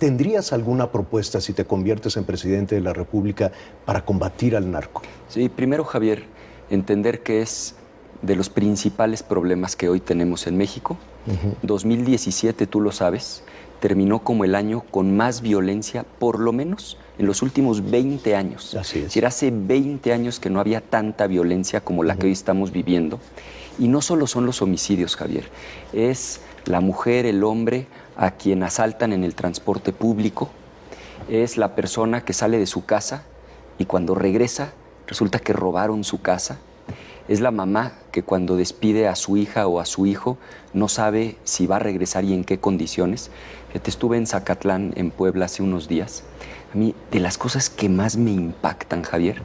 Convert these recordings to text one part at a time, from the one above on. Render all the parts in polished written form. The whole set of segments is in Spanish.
¿Tendrías alguna propuesta si te conviertes en presidente de la República para combatir al narco? Sí, primero, Javier, entender que es de los principales problemas que hoy tenemos en México. 2017, tú lo sabes, terminó como el año con más violencia, por lo menos en los últimos 20 años. Así es. Es decir, hace 20 años que no había tanta violencia como la que hoy estamos viviendo. Y no solo son los homicidios, Javier, es la mujer, el hombre a quien asaltan en el transporte público, es la persona que sale de su casa y cuando regresa resulta que robaron su casa, es la mamá que cuando despide a su hija o a su hijo no sabe si va a regresar y en qué condiciones. Fíjate, estuve en Zacatlán, en Puebla, hace unos días. A mí, de las cosas que más me impactan, Javier,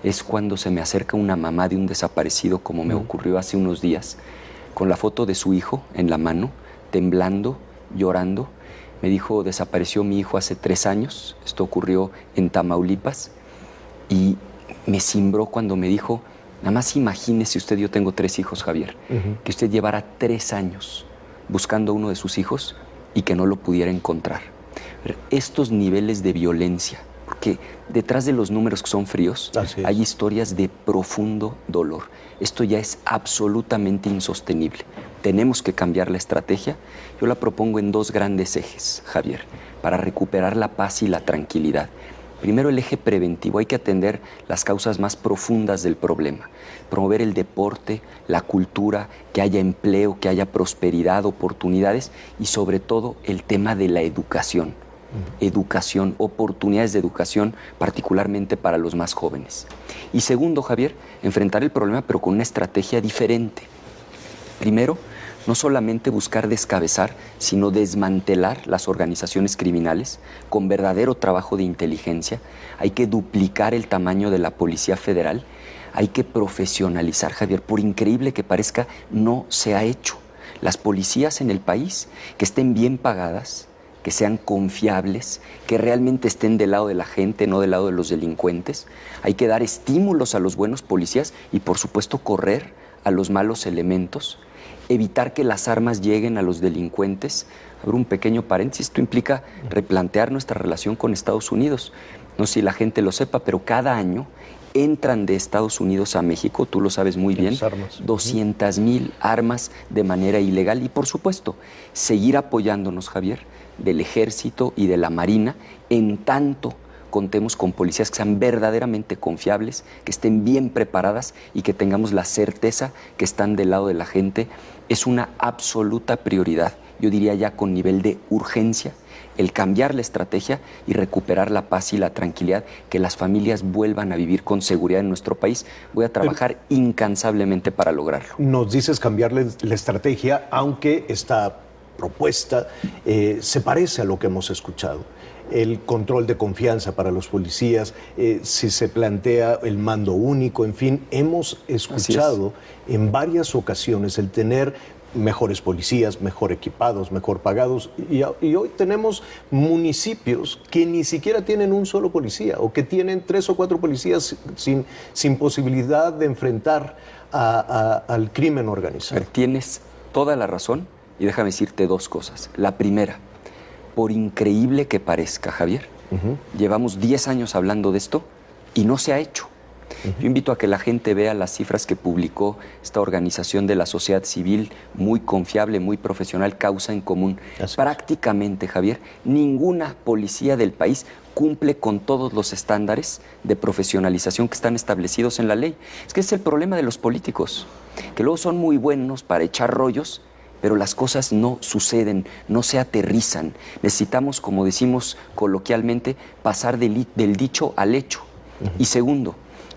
es cuando se me acerca una mamá de un desaparecido, como me ocurrió hace unos días, con la foto de su hijo en la mano, temblando, llorando. Me dijo, desapareció mi hijo hace 3 años, esto ocurrió en Tamaulipas, y me cimbró cuando me dijo, nada más imagínese usted, yo tengo 3 hijos, Javier, que usted llevara 3 años buscando a uno de sus hijos y que no lo pudiera encontrar. Estos niveles de violencia, porque detrás de los números que son fríos, hay historias de profundo dolor. Esto ya es absolutamente insostenible. Tenemos que cambiar la estrategia. Yo la propongo en 2 grandes ejes, Javier, para recuperar la paz y la tranquilidad. Primero, el eje preventivo. Hay que atender las causas más profundas del problema. Promover el deporte, la cultura, que haya empleo, que haya prosperidad, oportunidades y sobre todo el tema de la educación. Educación, oportunidades de educación, particularmente para los más jóvenes. Y segundo, Javier, enfrentar el problema pero con una estrategia diferente. Primero, no solamente buscar descabezar, sino desmantelar las organizaciones criminales con verdadero trabajo de inteligencia. Hay que duplicar el tamaño de la Policía Federal. Hay que profesionalizar, Javier. Por increíble que parezca, no se ha hecho. Las policías en el país que estén bien pagadas, que sean confiables, que realmente estén del lado de la gente, no del lado de los delincuentes. Hay que dar estímulos a los buenos policías y, por supuesto, correr a los malos elementos. Evitar que las armas lleguen a los delincuentes. Abro un pequeño paréntesis, esto implica replantear nuestra relación con Estados Unidos. No sé si la gente lo sepa, pero cada año entran de Estados Unidos a México, tú lo sabes muy bien, 200,000 armas de manera ilegal. Y por supuesto, seguir apoyándonos, Javier, del Ejército y de la Marina, en tanto contemos con policías que sean verdaderamente confiables, que estén bien preparadas y que tengamos la certeza que están del lado de la gente. Es una absoluta prioridad, yo diría ya con nivel de urgencia, el cambiar la estrategia y recuperar la paz y la tranquilidad, que las familias vuelvan a vivir con seguridad en nuestro país. Voy a trabajar incansablemente para lograrlo. Nos dices cambiar la estrategia, aunque esta propuesta se parece a lo que hemos escuchado. El control de confianza para los policías, si se plantea el mando único, en fin, hemos escuchado en varias ocasiones el tener mejores policías, mejor equipados, mejor pagados, y hoy tenemos municipios que ni siquiera tienen un solo policía o que tienen 3 o 4 policías sin posibilidad de enfrentar al crimen organizado. Tienes toda la razón y déjame decirte 2 cosas. La primera, por increíble que parezca, Javier, llevamos 10 años hablando de esto y no se ha hecho. Yo invito a que la gente vea las cifras que publicó esta organización de la sociedad civil, muy confiable, muy profesional, Causa en Común. Prácticamente, Javier, ninguna policía del país cumple con todos los estándares de profesionalización que están establecidos en la ley. Es que ese es el problema de los políticos, que luego son muy buenos para echar rollos, pero las cosas no suceden, no se aterrizan. Necesitamos, como decimos coloquialmente, pasar del dicho al hecho. Y segundo,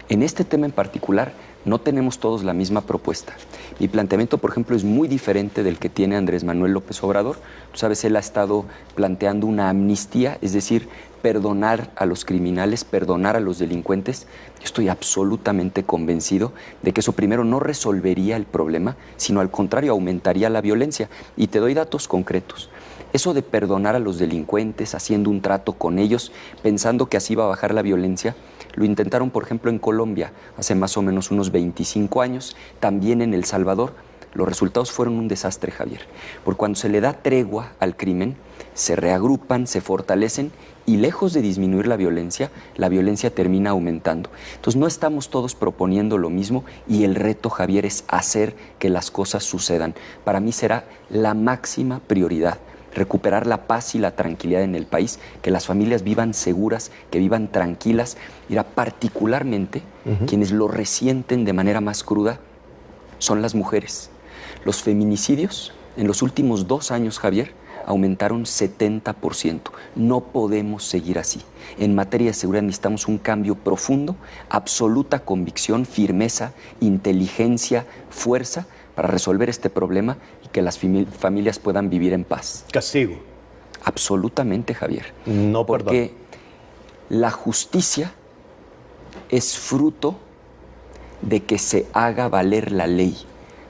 en este tema en particular no tenemos todos la misma propuesta. Mi planteamiento, por ejemplo, es muy diferente del que tiene Andrés Manuel López Obrador. Tú sabes, él ha estado planteando una amnistía, es decir, perdonar a los criminales, perdonar a los delincuentes. Yo estoy absolutamente convencido de que eso primero no resolvería el problema, sino al contrario, aumentaría la violencia. Y te doy datos concretos. Eso de perdonar a los delincuentes, haciendo un trato con ellos, pensando que así va a bajar la violencia, lo intentaron, por ejemplo, en Colombia, hace más o menos unos 25 años, también en El Salvador. los resultados fueron un desastre, Javier. Porque cuando se le da tregua al crimen, se reagrupan, se fortalecen y lejos de disminuir la violencia termina aumentando. Entonces no estamos todos proponiendo lo mismo y el reto, Javier, es hacer que las cosas sucedan. Para mí será la máxima prioridad recuperar la paz y la tranquilidad en el país, que las familias vivan seguras, que vivan tranquilas. Mira, particularmente quienes lo resienten de manera más cruda son las mujeres. Los feminicidios en los últimos 2 años, Javier, aumentaron 70%. No podemos seguir así. En materia de seguridad necesitamos un cambio profundo, absoluta convicción, firmeza, inteligencia, fuerza para resolver este problema y que las familias puedan vivir en paz. Castigo. Absolutamente, Javier. No, porque la justicia es fruto de que se haga valer la ley,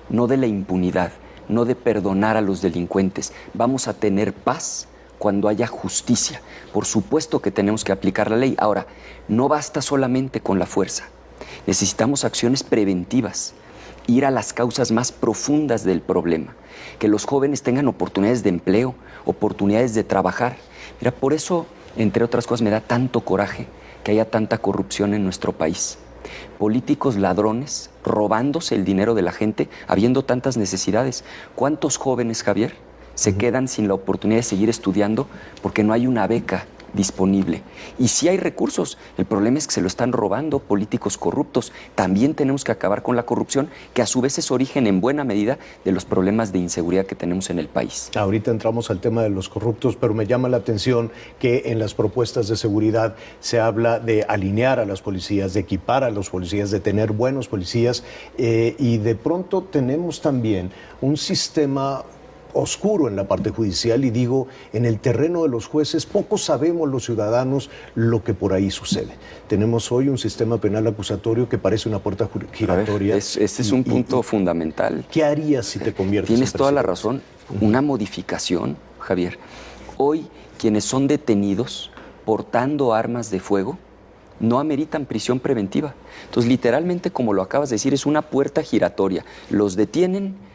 no de la impunidad, no de perdonar a los delincuentes. Vamos a tener paz cuando haya justicia. Por supuesto que tenemos que aplicar la ley. Ahora, no basta solamente con la fuerza. Necesitamos acciones preventivas, ir a las causas más profundas del problema, que los jóvenes tengan oportunidades de empleo, oportunidades de trabajar. Mira, por eso, entre otras cosas, me da tanto coraje que haya tanta corrupción en nuestro país. Políticos ladrones robándose el dinero de la gente, habiendo tantas necesidades. ¿Cuántos jóvenes, Javier, se quedan sin la oportunidad de seguir estudiando porque no hay una beca disponible? Y sí hay recursos, el problema es que se lo están robando políticos corruptos. También tenemos que acabar con la corrupción, que a su vez es origen en buena medida de los problemas de inseguridad que tenemos en el país. Ahorita entramos al tema de los corruptos, pero me llama la atención que en las propuestas de seguridad se habla de alinear a las policías, de equipar a los policías, de tener buenos policías, y de pronto tenemos también un sistema oscuro en la parte judicial, y digo, en el terreno de los jueces poco sabemos los ciudadanos lo que por ahí sucede. Tenemos hoy un sistema penal acusatorio que parece una puerta giratoria. Este es un punto fundamental. ¿Qué harías si te conviertes Tienes en toda la presidente? razón. Una modificación, Javier. Hoy, quienes son detenidos portando armas de fuego no ameritan prisión preventiva. Entonces, literalmente, como lo acabas de decir, es una puerta giratoria. Los detienen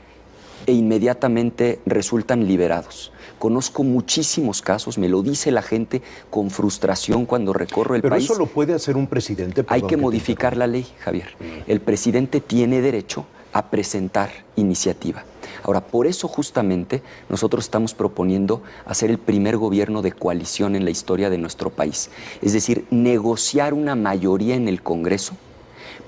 e inmediatamente resultan liberados. Conozco muchísimos casos, me lo dice la gente con frustración cuando recorro el país. Pero eso lo puede hacer un presidente. Hay que modificar la ley, Javier. El presidente tiene derecho a presentar iniciativa. Ahora, por eso justamente nosotros estamos proponiendo hacer el primer gobierno de coalición en la historia de nuestro país. Es decir, negociar una mayoría en el Congreso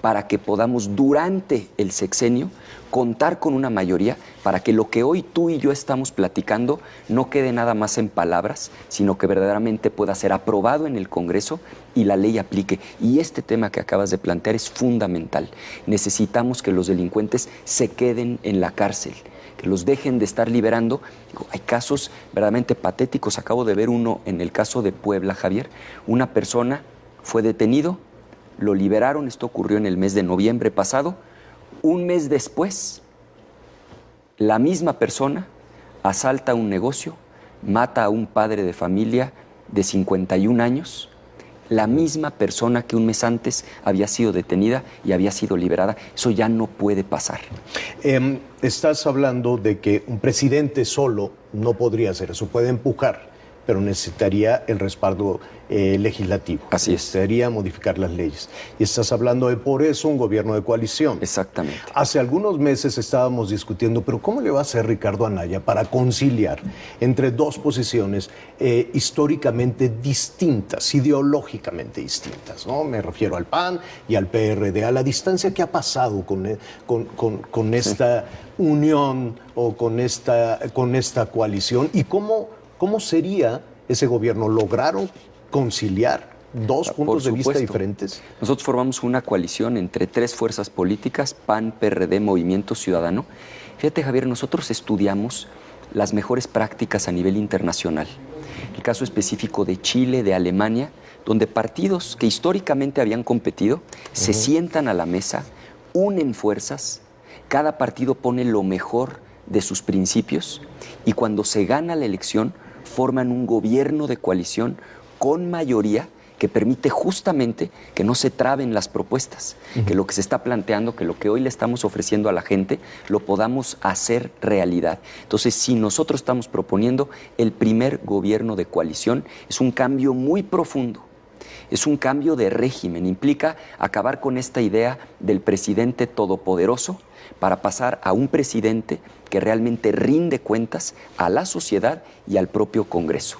para que podamos durante el sexenio contar con una mayoría para que lo que hoy tú y yo estamos platicando no quede nada más en palabras, sino que verdaderamente pueda ser aprobado en el Congreso y la ley aplique. Y este tema que acabas de plantear es fundamental. Necesitamos que los delincuentes se queden en la cárcel, que los dejen de estar liberando. Hay casos verdaderamente patéticos. Acabo de ver uno en el caso de Puebla, Javier. Una persona fue detenido, lo liberaron, esto ocurrió en el mes de noviembre pasado. Un mes después, la misma persona asalta un negocio, mata a un padre de familia de 51 años, la misma persona que un mes antes había sido detenida y había sido liberada. Eso ya no puede pasar. Estás hablando de que un presidente solo no podría hacer eso, puede empujar, pero necesitaría el respaldo legislativo. Así es. Necesitaría modificar las leyes. Y estás hablando de, por eso, un gobierno de coalición. Exactamente. Hace algunos meses estábamos discutiendo, pero ¿cómo le va a hacer Ricardo Anaya para conciliar entre dos posiciones históricamente distintas, ideológicamente distintas, ¿no? Me refiero al PAN y al PRD, a la distancia que ha pasado con esta unión o con esta coalición, y cómo sería ese gobierno. ¿Lograron conciliar dos puntos de vista diferentes? Nosotros formamos una coalición entre 3 fuerzas políticas, PAN, PRD, Movimiento Ciudadano. Fíjate, Javier, nosotros estudiamos las mejores prácticas a nivel internacional. El caso específico de Chile, de Alemania, donde partidos que históricamente habían competido se sientan a la mesa, unen fuerzas, cada partido pone lo mejor de sus principios y cuando se gana la elección forman un gobierno de coalición con mayoría que permite justamente que no se traben las propuestas, que lo que se está planteando, que lo que hoy le estamos ofreciendo a la gente, lo podamos hacer realidad. Entonces, si nosotros estamos proponiendo el primer gobierno de coalición, es un cambio muy profundo. Es un cambio de régimen, implica acabar con esta idea del presidente todopoderoso para pasar a un presidente que realmente rinde cuentas a la sociedad y al propio Congreso.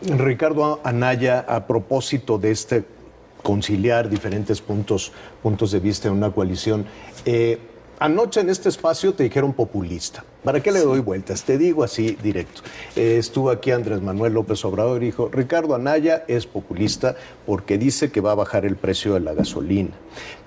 Ricardo Anaya, a propósito de este conciliar diferentes puntos de vista en una coalición, anoche en este espacio te dijeron populista. ¿Para qué le doy vueltas? Te digo así directo. Estuvo aquí Andrés Manuel López Obrador y dijo, Ricardo Anaya es populista porque dice que va a bajar el precio de la gasolina.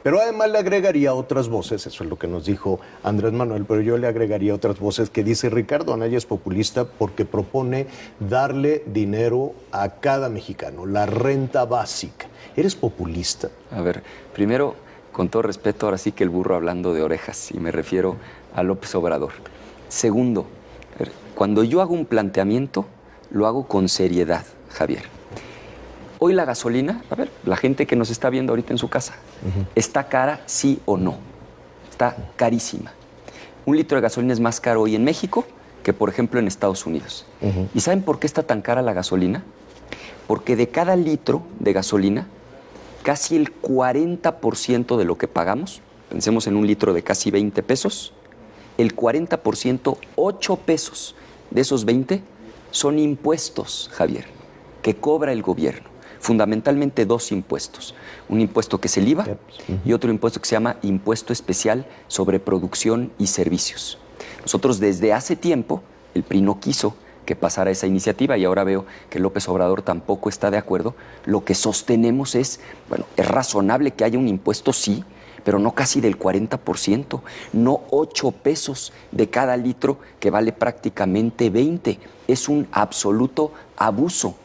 Pero además le agregaría otras voces, eso es lo que nos dijo Andrés Manuel, pero yo le agregaría otras voces que dice Ricardo Anaya es populista porque propone darle dinero a cada mexicano, la renta básica. ¿Eres populista? A ver, primero, con todo respeto, ahora sí que el burro hablando de orejas, y me refiero a López Obrador. Segundo, cuando yo hago un planteamiento, lo hago con seriedad, Javier. Hoy la gasolina, a ver, la gente que nos está viendo ahorita en su casa, ¿está cara, sí o no? Está carísima. Un litro de gasolina es más caro hoy en México que, por ejemplo, en Estados Unidos. ¿Y saben por qué está tan cara la gasolina? Porque de cada litro de gasolina, casi el 40% de lo que pagamos, pensemos en un litro de casi 20 pesos, el 40%, 8 pesos de esos 20 son impuestos, Javier, que cobra el gobierno. Fundamentalmente dos impuestos. Un impuesto que es el IVA y otro impuesto que se llama Impuesto Especial sobre Producción y Servicios. Nosotros desde hace tiempo, el PRI no quiso que pasara esa iniciativa y ahora veo que López Obrador tampoco está de acuerdo. Lo que sostenemos es, bueno, es razonable que haya un impuesto, sí, pero no casi del 40%, no 8 pesos de cada litro que vale prácticamente 20. Es un absoluto abuso.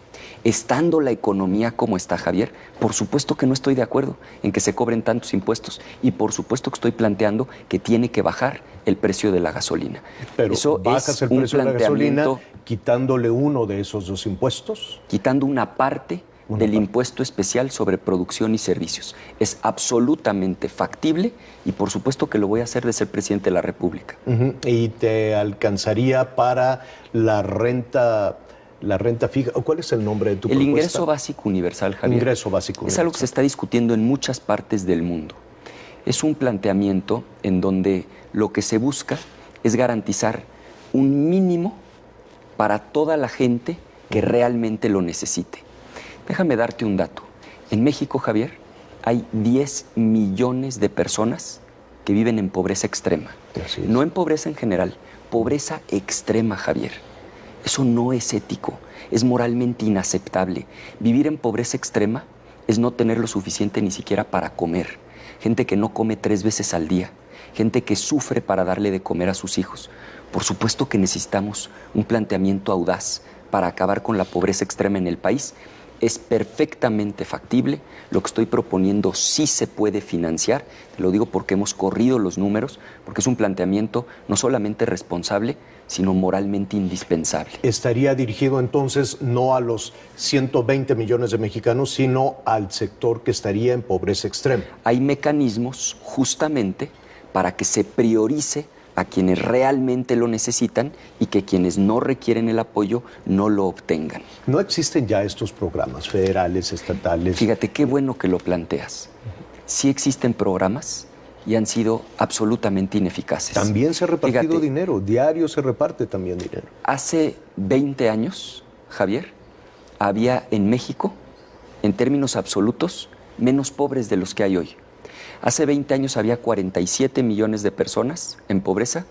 Estando la economía como está, Javier, por supuesto que no estoy de acuerdo en que se cobren tantos impuestos y por supuesto que estoy planteando que tiene que bajar el precio de la gasolina. Pero eso ¿bajas es el un precio de la gasolina planteamiento quitándole uno de esos dos impuestos? quitando una parte del impuesto especial sobre producción y servicios. Es absolutamente factible y por supuesto que lo voy a hacer de ser presidente de la República. ¿Y te alcanzaría para la renta fija? ¿Cuál es el nombre de tu propuesta? El ingreso básico universal, Javier. Ingreso básico universal. Es algo que se está discutiendo en muchas partes del mundo. Es un planteamiento en donde lo que se busca es garantizar un mínimo para toda la gente que realmente lo necesite. Déjame darte un dato. En México, Javier, hay 10 millones de personas que viven en pobreza extrema. No en pobreza en general, pobreza extrema, Javier. Eso no es ético, es moralmente inaceptable. Vivir en pobreza extrema es no tener lo suficiente ni siquiera para comer. Gente que no come 3 veces al día, gente que sufre para darle de comer a sus hijos. Por supuesto que necesitamos un planteamiento audaz para acabar con la pobreza extrema en el país. Es perfectamente factible, lo que estoy proponiendo sí se puede financiar, te lo digo porque hemos corrido los números, porque es un planteamiento no solamente responsable, sino moralmente indispensable. Estaría dirigido entonces no a los 120 millones de mexicanos, sino al sector que estaría en pobreza extrema. Hay mecanismos justamente para que se priorice a quienes realmente lo necesitan y que quienes no requieren el apoyo no lo obtengan. ¿No existen ya estos programas federales, estatales? Fíjate, qué bueno que lo planteas. Sí existen programas y han sido absolutamente ineficaces. También se ha repartido dinero, diario se reparte también dinero. Hace 20 años, Javier, había en México, en términos absolutos, menos pobres de los que hay hoy. Hace 20 años había 47 millones de personas en pobreza,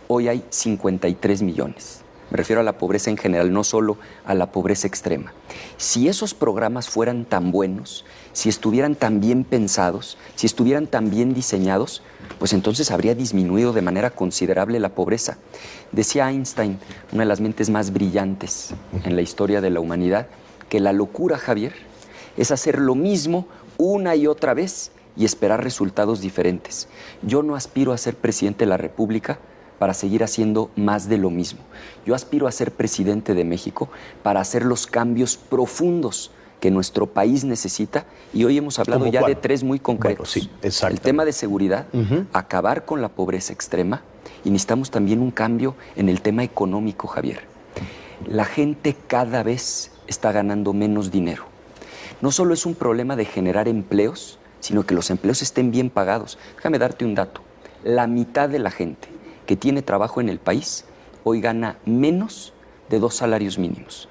hoy hay 53 millones. Me refiero a la pobreza en general, no solo a la pobreza extrema. Si esos programas fueran tan buenos, si estuvieran tan bien pensados, si estuvieran tan bien diseñados, pues entonces habría disminuido de manera considerable la pobreza. Decía Einstein, una de las mentes más brillantes en la historia de la humanidad, que la locura, Javier, es hacer lo mismo una y otra vez y esperar resultados diferentes. Yo no aspiro a ser presidente de la República para seguir haciendo más de lo mismo. Yo aspiro a ser presidente de México para hacer los cambios profundos que nuestro país necesita, y hoy hemos hablado ya de 3 muy concretos. Bueno, sí, el tema de seguridad, acabar con la pobreza extrema, y necesitamos también un cambio en el tema económico, Javier. La gente cada vez está ganando menos dinero. No solo es un problema de generar empleos, sino que los empleos estén bien pagados. Déjame darte un dato. La mitad de la gente que tiene trabajo en el país hoy gana menos de 2 salarios mínimos.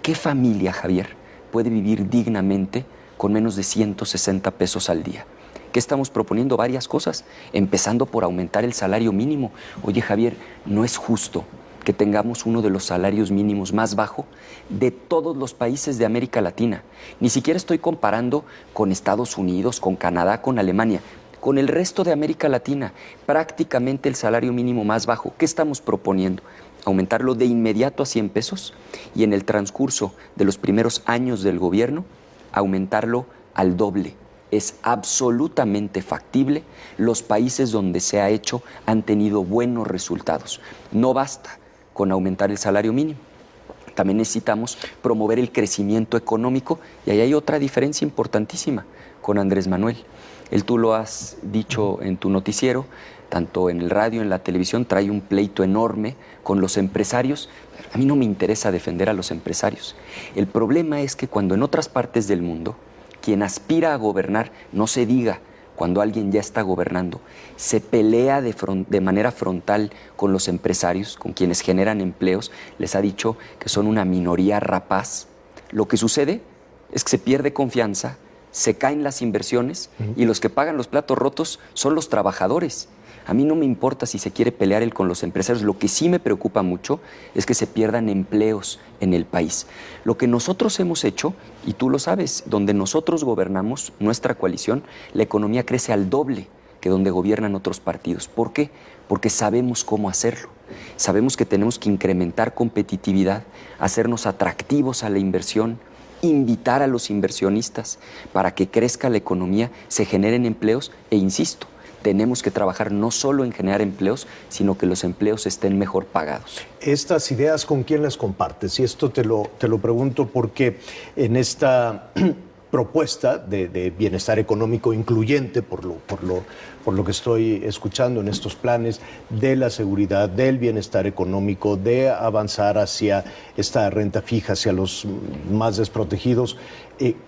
¿Qué familia, Javier, puede vivir dignamente con menos de 160 pesos al día? ¿Qué estamos proponiendo? Varias cosas, empezando por aumentar el salario mínimo. Oye, Javier, no es justo que tengamos uno de los salarios mínimos más bajos de todos los países de América Latina. Ni siquiera estoy comparando con Estados Unidos, con Canadá, con Alemania. Con el resto de América Latina, prácticamente el salario mínimo más bajo. ¿Qué estamos proponiendo? Aumentarlo de inmediato a 100 pesos y en el transcurso de los primeros años del gobierno, aumentarlo al doble. Es absolutamente factible. Los países donde se ha hecho han tenido buenos resultados. No basta con aumentar el salario mínimo. También necesitamos promover el crecimiento económico y ahí hay otra diferencia importantísima con Andrés Manuel. Tú lo has dicho en tu noticiero, tanto en el radio, en la televisión, trae un pleito enorme con los empresarios. A mí no me interesa defender a los empresarios. El problema es que cuando en otras partes del mundo, quien aspira a gobernar, no se diga, cuando alguien ya está gobernando, se pelea de manera frontal con los empresarios, con quienes generan empleos, les ha dicho que son una minoría rapaz. Lo que sucede es que se pierde confianza, se caen las inversiones y los que pagan los platos rotos son los trabajadores. A mí no me importa si se quiere pelear él con los empresarios. Lo que sí me preocupa mucho es que se pierdan empleos en el país. Lo que nosotros hemos hecho, y tú lo sabes, donde nosotros gobernamos, nuestra coalición, la economía crece al doble que donde gobiernan otros partidos. ¿Por qué? Porque sabemos cómo hacerlo. Sabemos que tenemos que incrementar competitividad, hacernos atractivos a la inversión, invitar a los inversionistas para que crezca la economía, se generen empleos e, insisto, tenemos que trabajar no solo en generar empleos, sino que los empleos estén mejor pagados. Estas ideas, ¿con quién las compartes? Y esto te lo pregunto porque en esta propuesta de bienestar económico incluyente, por lo que estoy escuchando en estos planes, de la seguridad, del bienestar económico, de avanzar hacia esta renta fija, hacia los más desprotegidos,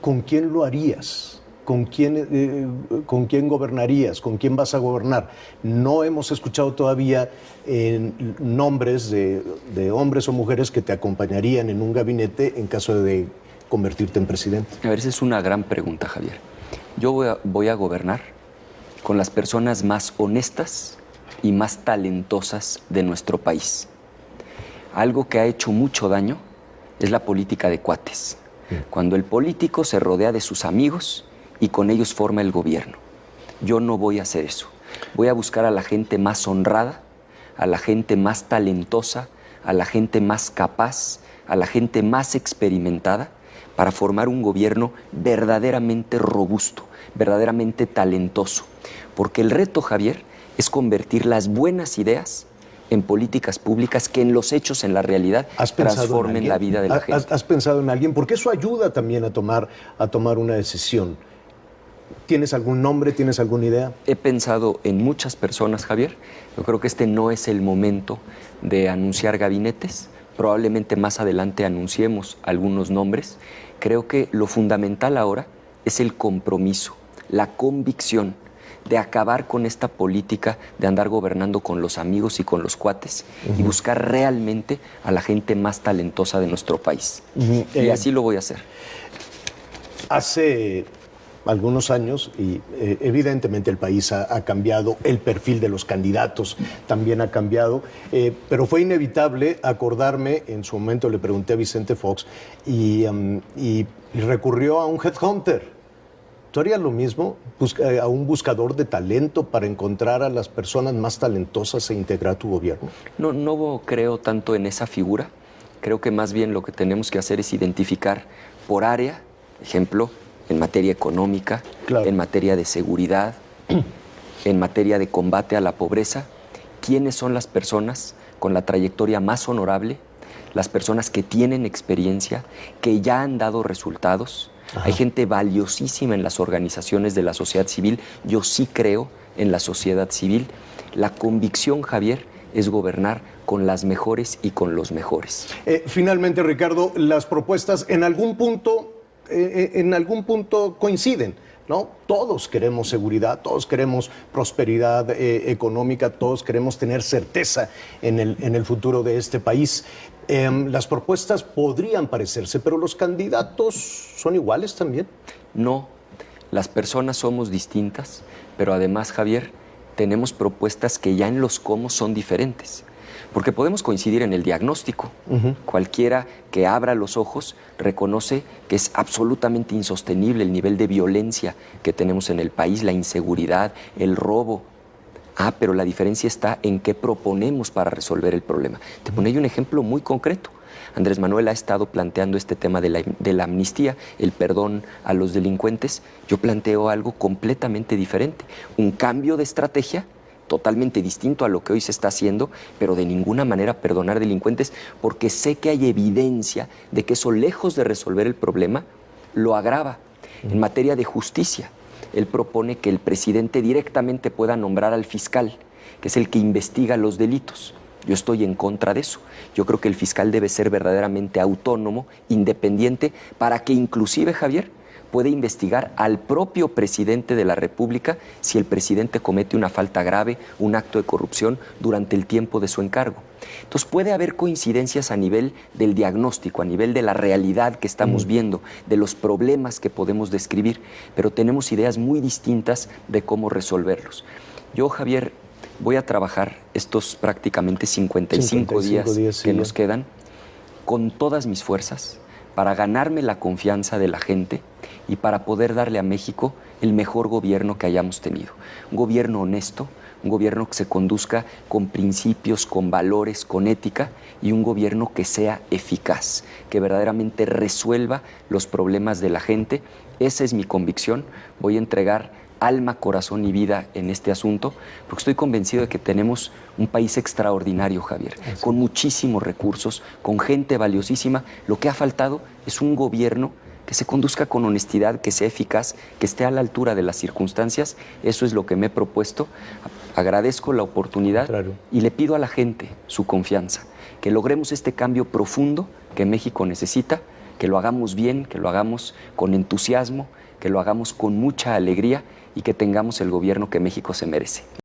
¿con quién lo harías? ¿Con quién gobernarías? ¿Con quién vas a gobernar? No hemos escuchado todavía nombres de hombres o mujeres que te acompañarían en un gabinete en caso de convertirte en presidente. A ver, esa es una gran pregunta, Javier. Yo voy a gobernar con las personas más honestas y más talentosas de nuestro país. Algo que ha hecho mucho daño es la política de cuates. Cuando el político se rodea de sus amigos y con ellos forma el gobierno. Yo no voy a hacer eso. Voy a buscar a la gente más honrada, a la gente más talentosa, a la gente más capaz, a la gente más experimentada para formar un gobierno verdaderamente robusto, verdaderamente talentoso. Porque el reto, Javier, es convertir las buenas ideas en políticas públicas que en los hechos, en la realidad, transformen la vida de la gente. ¿Has pensado en alguien? Porque eso ayuda también a tomar una decisión. ¿Tienes algún nombre? ¿Tienes alguna idea? He pensado en muchas personas, Javier. Yo creo que este no es el momento de anunciar gabinetes. Probablemente más adelante anunciemos algunos nombres. Creo que lo fundamental ahora es el compromiso, la convicción de acabar con esta política de andar gobernando con los amigos y con los cuates y buscar realmente a la gente más talentosa de nuestro país. Y así lo voy a hacer. Hace algunos años, y evidentemente el país ha cambiado, el perfil de los candidatos también ha cambiado, pero fue inevitable acordarme, en su momento le pregunté a Vicente Fox, y recurrió a un headhunter. ¿Tú harías lo mismo? ¿A un buscador de talento para encontrar a las personas más talentosas e integrar tu gobierno? No creo tanto en esa figura. Creo que más bien lo que tenemos que hacer es identificar por área, ejemplo, en materia económica, claro, en materia de seguridad, en materia de combate a la pobreza, quiénes son las personas con la trayectoria más honorable, las personas que tienen experiencia, que ya han dado resultados. Ajá. Hay gente valiosísima en las organizaciones de la sociedad civil. Yo sí creo en la sociedad civil. La convicción, Javier, es gobernar con las mejores y con los mejores. Finalmente, Ricardo, las propuestas en algún punto coinciden, ¿no? Todos queremos seguridad, todos queremos prosperidad económica, todos queremos tener certeza en el futuro de este país. Las propuestas podrían parecerse, pero los candidatos son iguales también. No, las personas somos distintas, pero además, Javier, tenemos propuestas que ya en los cómo son diferentes. Porque podemos coincidir en el diagnóstico. Cualquiera que abra los ojos reconoce que es absolutamente insostenible el nivel de violencia que tenemos en el país, la inseguridad, el robo. Pero la diferencia está en qué proponemos para resolver el problema. Te pongo un ejemplo muy concreto. Andrés Manuel ha estado planteando este tema de la amnistía, el perdón a los delincuentes. Yo planteo algo completamente diferente, un cambio de estrategia totalmente distinto a lo que hoy se está haciendo, pero de ninguna manera perdonar delincuentes, porque sé que hay evidencia de que eso, lejos de resolver el problema, lo agrava. En materia de justicia, él propone que el presidente directamente pueda nombrar al fiscal, que es el que investiga los delitos. Yo estoy en contra de eso. Yo creo que el fiscal debe ser verdaderamente autónomo, independiente, para que inclusive, Javier, puede investigar al propio presidente de la República si el presidente comete una falta grave, un acto de corrupción durante el tiempo de su encargo. Entonces puede haber coincidencias a nivel del diagnóstico, a nivel de la realidad que estamos viendo, de los problemas que podemos describir, pero tenemos ideas muy distintas de cómo resolverlos. Yo, Javier, voy a trabajar estos prácticamente 55 días que nos quedan con todas mis fuerzas para ganarme la confianza de la gente y para poder darle a México el mejor gobierno que hayamos tenido. Un gobierno honesto, un gobierno que se conduzca con principios, con valores, con ética, y un gobierno que sea eficaz, que verdaderamente resuelva los problemas de la gente. Esa es mi convicción. Voy a entregar alma, corazón y vida en este asunto, porque estoy convencido de que tenemos un país extraordinario, Javier, con muchísimos recursos, con gente valiosísima. Lo que ha faltado es un gobierno que se conduzca con honestidad, que sea eficaz, que esté a la altura de las circunstancias. Eso es lo que me he propuesto. Agradezco la oportunidad y le pido a la gente su confianza, que logremos este cambio profundo que México necesita, que lo hagamos bien, que lo hagamos con entusiasmo, que lo hagamos con mucha alegría y que tengamos el gobierno que México se merece.